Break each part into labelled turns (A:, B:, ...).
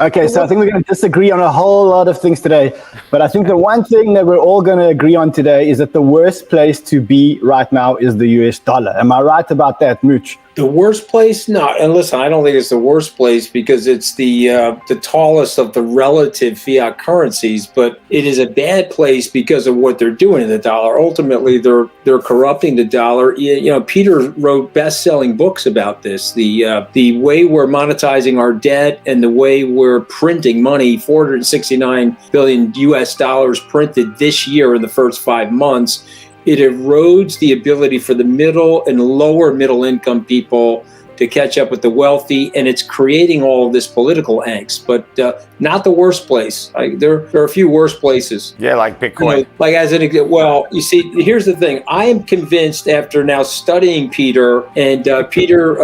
A: Okay, so I think we're going to disagree on a whole lot of things today. But I think the one thing that we're all going to agree on today is that the worst place to be right now is the US dollar. Am I right about that, Mooch?
B: The worst place? No. And listen, I don't think it's the worst place because it's the tallest of the relative fiat currencies, but it is a bad place because of what they're doing to the dollar. Ultimately, they're corrupting the dollar. You know, Peter wrote best-selling books about this. The way we're monetizing our debt and the way we're printing money, 469 billion US dollars printed this year in the first 5 months. It erodes the ability for the middle and lower middle income people to catch up with the wealthy, and it's creating all of this political angst, but not the worst place. There are a few worse places.
C: Yeah, like Bitcoin.
B: You know, like as an example, well, you see, here's the thing. I am convinced after now studying Peter, and Peter,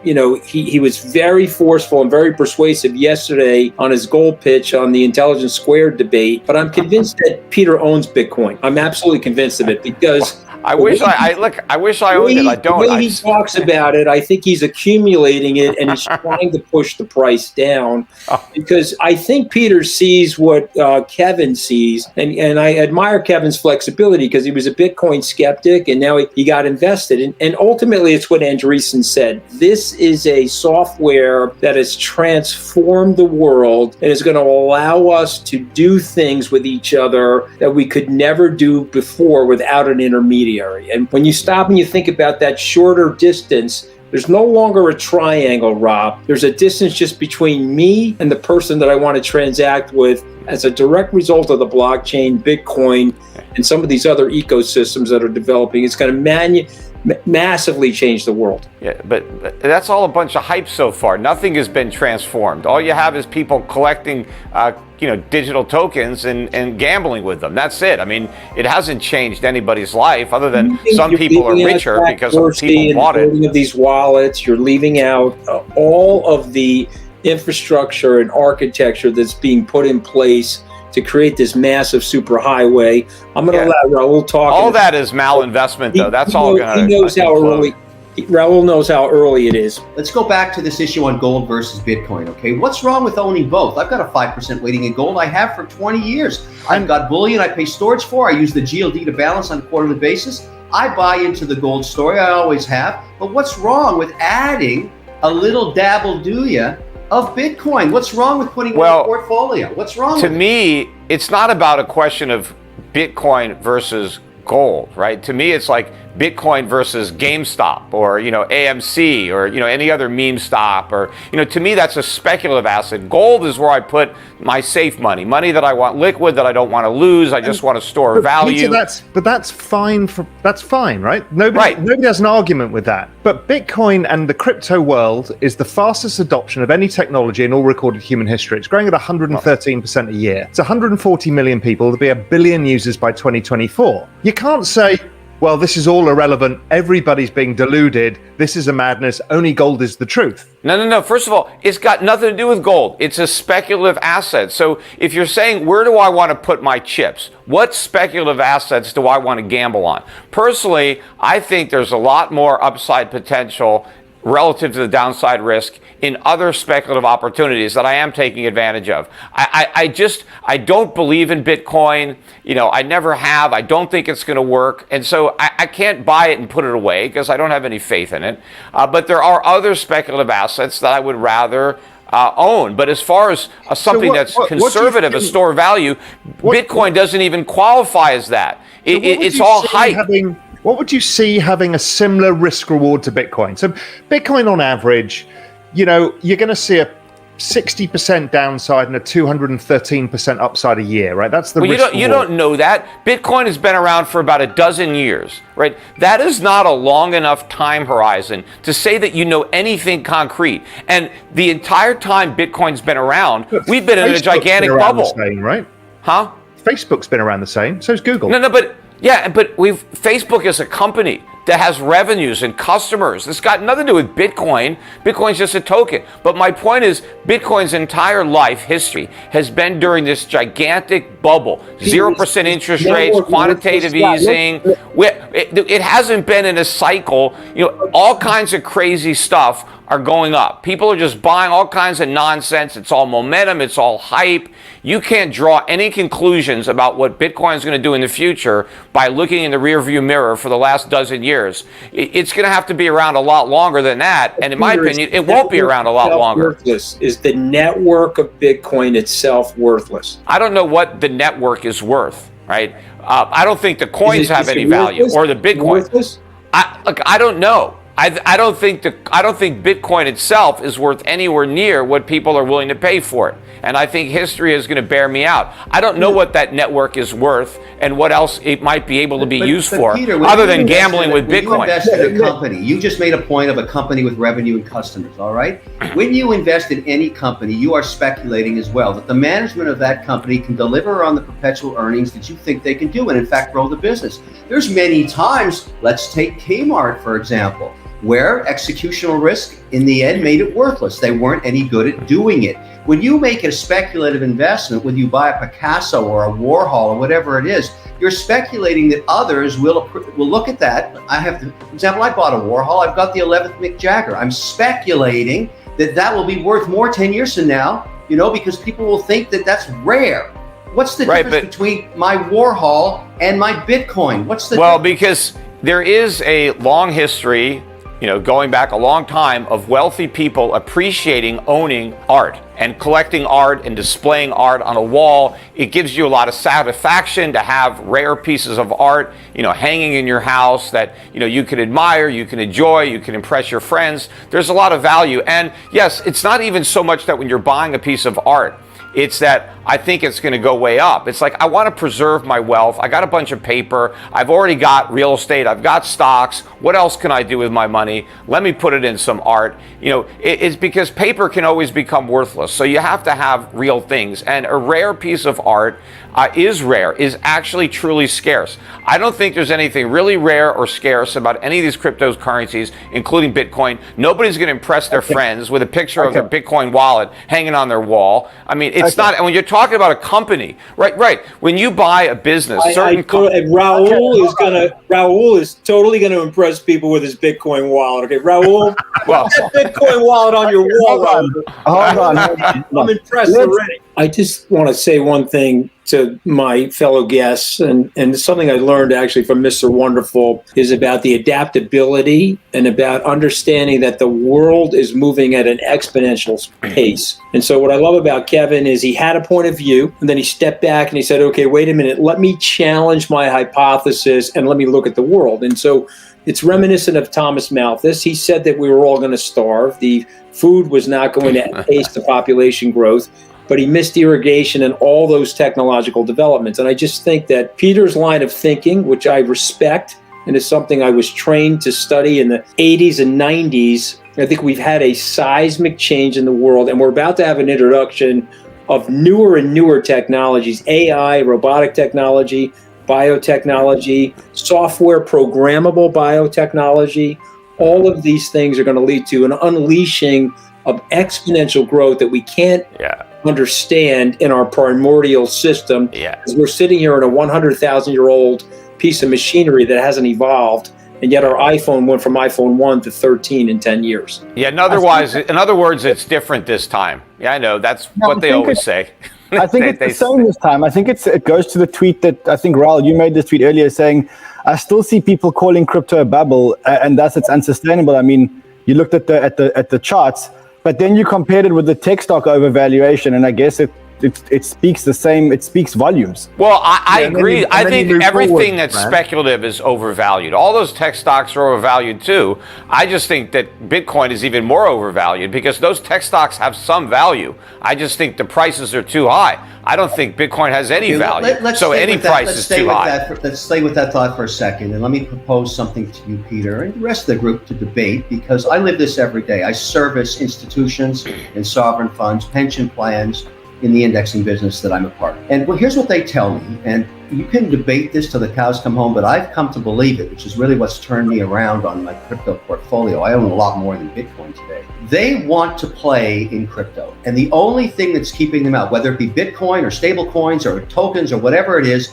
B: you know, he was very forceful and very persuasive yesterday on his gold pitch on the Intelligence Squared debate, but I'm convinced that Peter owns Bitcoin. I'm absolutely convinced of it because
C: I wish I owned it. I don't.
B: The way he talks about it, I think he's accumulating it and he's trying to push the price down because I think Peter sees what Kevin sees, and I admire Kevin's flexibility because he was a Bitcoin skeptic and now he got invested. And ultimately, it's what Andreessen said. This is a software that has transformed the world and is going to allow us to do things with each other that we could never do before without an intermediary. And when you stop and you think about that shorter distance, there's no longer a triangle, Rob. There's a distance just between me and the person that I want to transact with as a direct result of the blockchain, Bitcoin, and some of these other ecosystems that are developing. It's going to massively change the world.
C: Yeah, but that's all a bunch of hype so far. Nothing has been transformed. All you have is people collecting digital tokens and gambling with them. That's it. I mean, it hasn't changed anybody's life other than some people are richer because people bought it.
B: Of these wallets, you're leaving out all of the infrastructure and architecture that's being put in place to create this massive superhighway. I'm going to let Raoul talk.
C: All that is malinvestment, though. That's all going to.
B: He knows how early. Raoul knows how early it is.
D: Let's go back to this issue on gold versus Bitcoin, okay? What's wrong with owning both? I've got a 5% weighting in gold. I have for 20 years. I've got bullion I pay storage for. I use the GLD to balance on a quarterly basis. I buy into the gold story. I always have. But what's wrong with adding a little dabble, do ya, of Bitcoin? What's wrong with putting it in a portfolio? What's wrong
C: to me, it's not about a question of Bitcoin versus gold, right? To me, it's like Bitcoin versus GameStop or, AMC or, any other meme stop or, to me, that's a speculative asset. Gold is where I put my safe money that I want liquid, that I don't want to lose. I just want to store value.
E: Peter, that's fine, right? Nobody has an argument with that. But Bitcoin and the crypto world is the fastest adoption of any technology in all recorded human history. It's growing at 113% a year. It's 140 million people. There'll be 1 billion users by 2024. You can't say, well, this is all irrelevant. Everybody's being deluded. This is a madness. Only gold is the truth.
C: No. First of all, it's got nothing to do with gold. It's a speculative asset. So if you're saying, where do I want to put my chips? What speculative assets do I want to gamble on? Personally, I think there's a lot more upside potential relative to the downside risk in other speculative opportunities that I am taking advantage of. I don't believe in Bitcoin. I never have. I don't think it's going to work. And so I can't buy it and put it away because I don't have any faith in it. But there are other speculative assets that I would rather own. But as far as something that's conservative, a store value, Bitcoin doesn't even qualify as that. It's all hype.
E: What would you see having a similar risk reward to Bitcoin? So Bitcoin on average, you're going to see a 60% downside and a 213% upside a year, right? That's the risk.
C: You don't know that. Bitcoin has been around for about a dozen years, right? That is not a long enough time horizon to say that you know anything concrete. And the entire time Bitcoin's been around, we've been in a gigantic bubble.
E: The same, right?
C: Huh?
E: Facebook's been around the same. So's Google.
C: No, but Facebook is a company that has revenues and customers. It's got nothing to do with Bitcoin. Bitcoin's just a token. But my point is, Bitcoin's entire life history has been during this gigantic bubble. 0% interest rates, quantitative easing. It hasn't been in a cycle, all kinds of crazy stuff are going up. People are just buying all kinds of nonsense. It's all momentum. It's all hype. You can't draw any conclusions about what Bitcoin is going to do in the future by looking in the rearview mirror for the last dozen years. It's going to have to be around a lot longer than that. And in my opinion, it won't be around a lot longer.
B: Is the network of Bitcoin itself worthless?
C: I don't know what the network is worth, right? I don't think the coins have any value, or the Bitcoin. I don't know. I don't think Bitcoin itself is worth anywhere near what people are willing to pay for it. And I think history is going to bear me out. I don't know what that network is worth and what else it might be able to be used for, Peter, other than gambling with Bitcoin.
D: You invest in a company. You just made a point of a company with revenue and customers, all right? When you invest in any company, you are speculating as well that the management of that company can deliver on the perpetual earnings that you think they can do and, in fact, grow the business. There's many times, let's take Kmart, for example, where executional risk in the end made it worthless. They weren't any good at doing it. When you make a speculative investment, whether you buy a Picasso or a Warhol or whatever it is, you're speculating that others will look at that. For example, I bought a Warhol. I've got the 11th Mick Jagger. I'm speculating that will be worth more 10 years from now, because people will think that that's rare. What's the difference between my Warhol and my Bitcoin? What's the difference?
C: Because there is a long history, going back a long time, of wealthy people appreciating owning art and collecting art and displaying art on a wall. It gives you a lot of satisfaction to have rare pieces of art, hanging in your house that, you can admire, you can enjoy, you can impress your friends. There's a lot of value. And yes, it's not even so much that when you're buying a piece of art, it's that I think it's going to go way up. It's like, I want to preserve my wealth. I got a bunch of paper. I've already got real estate. I've got stocks. What else can I do with my money? Let me put it in some art. It's because paper can always become worthless. So you have to have real things. And a rare piece of art is actually truly scarce. I don't think there's anything really rare or scarce about any of these cryptocurrencies, including Bitcoin. Nobody's going to impress their friends with a picture of their Bitcoin wallet hanging on their wall. I mean, it's not, and when you're talking about a company, right. When you buy a business,
B: Raoul is totally going to impress people with his Bitcoin wallet. Okay, Raoul, well, Bitcoin wallet on your wall.
A: Hold on.
B: I'm impressed already. I just want to say one thing to my fellow guests, and something I learned actually from Mr. Wonderful is about the adaptability and about understanding that the world is moving at an exponential pace. And so what I love about Kevin is he had a point of view, and then he stepped back and he said, okay, wait a minute, let me challenge my hypothesis and let me look at the world. And so it's reminiscent of Thomas Malthus. He said that we were all going to starve. The food was not going to pace the population growth. But he missed irrigation and all those technological developments. And I just think that Peter's line of thinking, which I respect and is something I was trained to study in the 80s and 90s, I think we've had a seismic change in the world, and we're about to have an introduction of newer and newer technologies, AI, robotic technology, biotechnology, software programmable biotechnology. All of these things are going to lead to an unleashing of exponential growth that we can't understand in our primordial system. Because we're sitting here in a 100,000-year-old piece of machinery that hasn't evolved, and yet our iPhone went from iPhone 1 to 13 in 10 years.
C: Yeah, in other words, it's different this time. Yeah, I know. That's what they always say.
A: I think it's the same this time. I think it goes to the tweet that I think, Raoul, you made this tweet earlier saying, I still see people calling crypto a bubble, and thus it's unsustainable. I mean, you looked at the charts, but then you compared it with the tech stock overvaluation, and I guess it speaks the same. It speaks volumes.
C: Well, I agree. I think everything that's speculative is overvalued. All those tech stocks are overvalued too. I just think that Bitcoin is even more overvalued because those tech stocks have some value. I just think the prices are too high. I don't think Bitcoin has any value. So any price is too high.
D: Let's stay with that thought for a second, and let me propose something to you, Peter, and the rest of the group to debate, because I live this every day. I service institutions and sovereign funds, pension plans, in the indexing business that I'm a part of. And well, here's what they tell me, and you can debate this till the cows come home, but I've come to believe it, which is really what's turned me around on my crypto portfolio. I own a lot more than Bitcoin today. They want to play in crypto, and the only thing that's keeping them out, whether it be Bitcoin or stable coins or tokens or whatever it is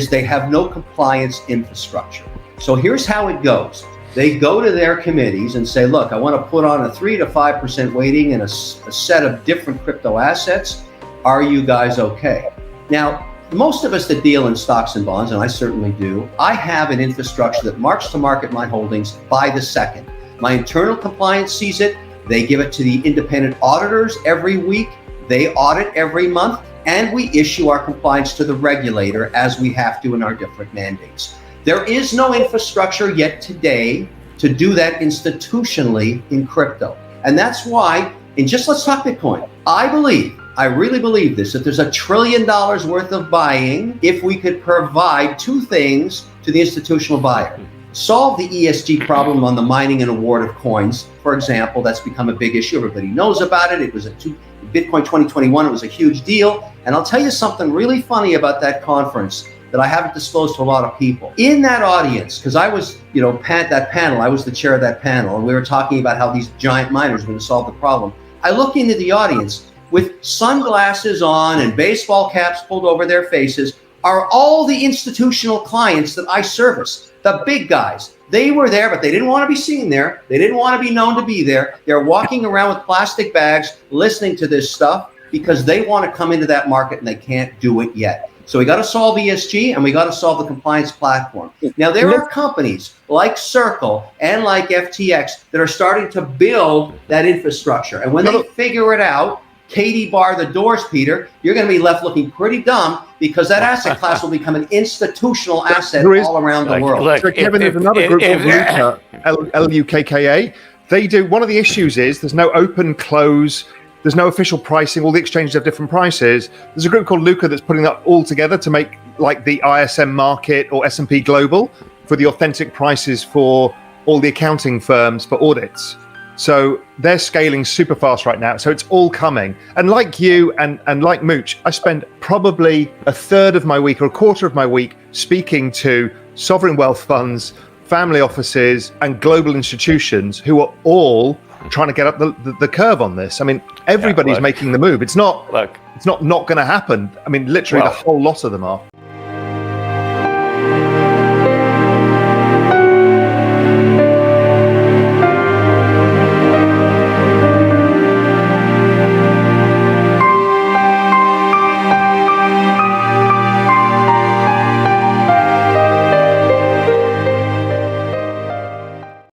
D: they have no compliance infrastructure. So here's how it goes. They go to their committees and say, look, I want to put on a 3 to 5% weighting in a set of different crypto assets. Are you guys okay? Now, most of us that deal in stocks and bonds, and I certainly do, I have an infrastructure that marks to market my holdings by the second. My internal compliance sees it. They give it to the independent auditors every week. They audit every month, and we issue our compliance to the regulator as we have to in our different mandates. There is no infrastructure yet today to do that institutionally in crypto. And that's why, let's talk Bitcoin. I really believe this, that there's $1 trillion worth of buying if we could provide two things to the institutional buyer. Solve the ESG problem on the mining and award of coins. For example, that's become a big issue. Everybody knows about it. It was Bitcoin 2021, it was a huge deal. And I'll tell you something really funny about that conference that I haven't disclosed to a lot of people. In that audience, because I was, that panel, I was the chair of that panel, and we were talking about how these giant miners were going to solve the problem. I look into the audience with sunglasses on and baseball caps pulled over their faces are all the institutional clients that I service, the big guys. They were there, but they didn't want to be seen there. They didn't want to be known to be there. They're walking around with plastic bags, listening to this stuff because they want to come into that market and they can't do it yet. So we got to solve ESG and we got to solve the compliance platform. Now, there are companies like Circle and like FTX that are starting to build that infrastructure. And when they figure it out, Katie bar the doors, Peter, you're going to be left looking pretty dumb because that asset class will become an institutional asset all around the world.
E: So Kevin, there's another group called LUKKA. They do, one of the issues is there's no open close, there's no official pricing, all the exchanges have different prices. There's a group called Luca that's putting that all together to make like the ISM market or S&P Global for the authentic prices for all the accounting firms for audits. So they're scaling super fast right now. So it's all coming. And like you and like Mooch, I spend probably a third of my week or a quarter of my week speaking to sovereign wealth funds, family offices, and global institutions who are all trying to get up the curve on this. I mean, everybody's making the move. It's not going to happen. I mean, literally the whole lot of them are.